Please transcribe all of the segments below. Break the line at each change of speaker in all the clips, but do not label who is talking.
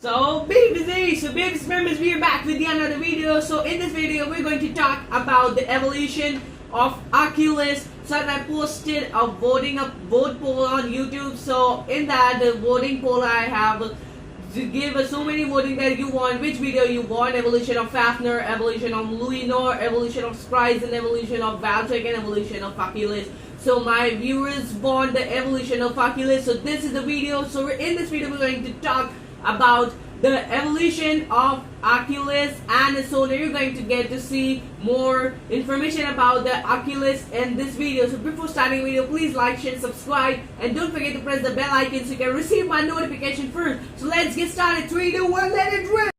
Babies members, we are back with another video. So in this video we're going to talk about the evolution of Achilles. So I posted a vote poll on YouTube. So in that voting poll I have to give so many voting that you want, which video you want: evolution of Fafner, evolution of Luinor, evolution of Sprites, and evolution of Valtech, and evolution of Achilles. So my viewers want the evolution of Achilles. So this is the video. So in this video we're going to talk about the evolution of Achilles, and so now you're going to get to see more information about the Achilles in this video. So before starting the video, please like, share, subscribe, and don't forget to press the bell icon so you can receive my notification first. So let's get started. 3, 2, 1, let it rip!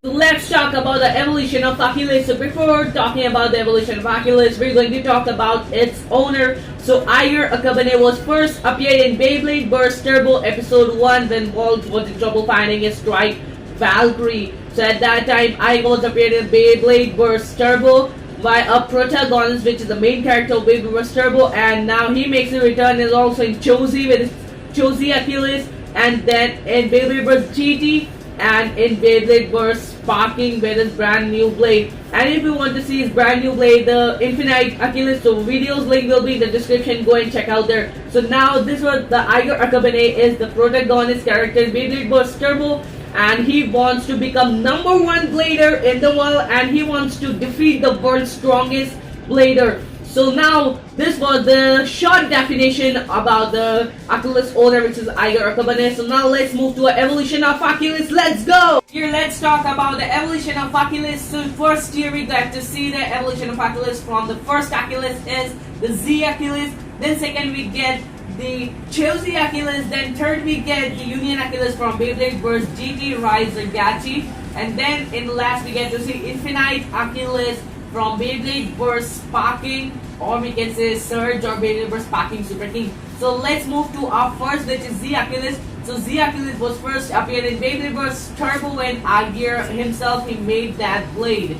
Let's talk about the evolution of Achilles. So before talking about the evolution of Achilles, we're going to talk about its owner. So Aiger Akabane was first appeared in Beyblade Burst Turbo episode 1 when Valt was in trouble finding his strike Valkyrie. So at that time Aiger was appeared in Beyblade Burst Turbo by a protagonist, which is the main character of Beyblade Burst Turbo, and now he makes a return is also in Cho-Z with his Cho-Z Achilles, and then in Beyblade Burst GT, and in Beyblade Burst Sparking with his brand new blade. And if you want to see his brand new blade, the Infinite Achilles, so videos link will be in the description, go and check out there. So now this was the Aiger Akabane is the protagonist character in Beyblade Burst Turbo, and he wants to become #1 blader in the world, and he wants to defeat the world's strongest blader. So now this was the short definition about the Achilles owner, which is Aiger Akabane. So now let's move to an evolution of Achilles. Let's go! Here let's talk about the evolution of Achilles. So first here we got to see the evolution of Achilles. From the first Achilles is the zAchilles, then second we get the Cho-Z Achilles, then third we get the Union Achilles from Beyblade Burst GT Rise Gachi, and then in last we get to see Infinite Achilles from Beyblade Burst Sparking, or we can say Surge, or Beyblade Burst Sparking Super King. So let's move to our first, which is zAchilles. So zAchilles was first appeared in Beyblade Burst Turbo when Aiger himself he made that blade.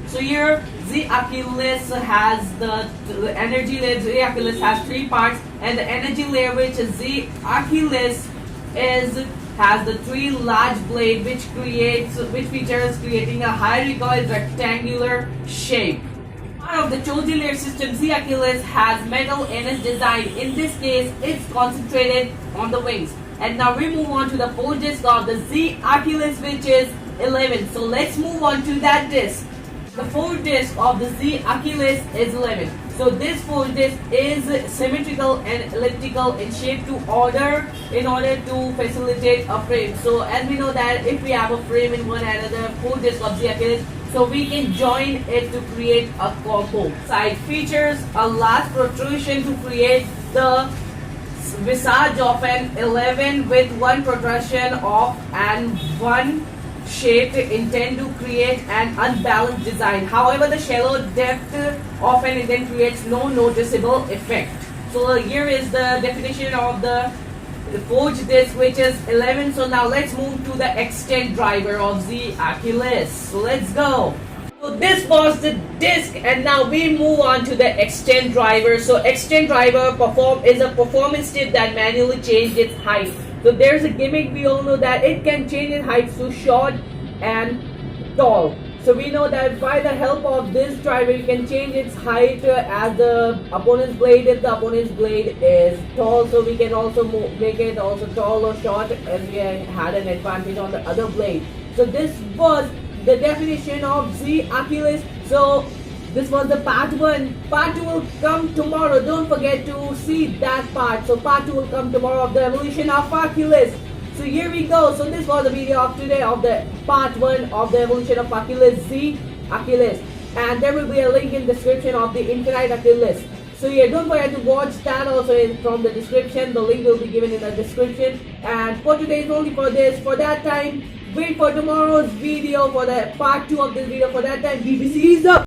So here zAchilles has the energy layer. zAchilles has 3 parts, and the energy layer, which is zAchilles, has the 3 large blade which features creating a high recoil rectangular shape. Part of the Cho-Z layer system, zAchilles has metal in its design. In this case, it's concentrated on the wings. And now we move on to the 4 disc of the zAchilles, which is 11. So let's move on to that disc. The 4 disc of the zAchilles is 11. So this 4 disc is symmetrical and elliptical in shape in order to facilitate a frame. So as we know that if we have a frame in one another 4 disc of zAchilles, so we can join it to create a combo. Side features a large protrusion to create the visage of an 11 with 1 protrusion of and 1 shape intend to create an unbalanced design. However, the shallow depth of an indent creates no noticeable effect. So here is the definition of the forged disc, which is 11. So now let's move to the extend driver of zAchilles. So let's go. So this was the disc, and now we move on to the extend driver. So extend driver is a performance tip that manually changes its height. So there's a gimmick, we all know that it can change its height to short and tall. So we know that by the help of this driver you can change its height as the opponent's blade. If the opponent's blade is tall, so we can also make it also tall or short, and we had an advantage on the other blade. So this was the definition of zAchilles. So this was the part 1. Part 2 will come tomorrow. Don't forget to see that part. So part 2 will come tomorrow of the evolution of Achilles. So here we go. So this was the video of today of the part 1 of the evolution of Achilles, zAchilles. And there will be a link in the description of the Infinite Achilles. So yeah, don't forget to watch that also from the description. The link will be given in the description. And for today is only for this. For that time, wait for tomorrow's video for the part 2 of this video. For that time, BBC is up.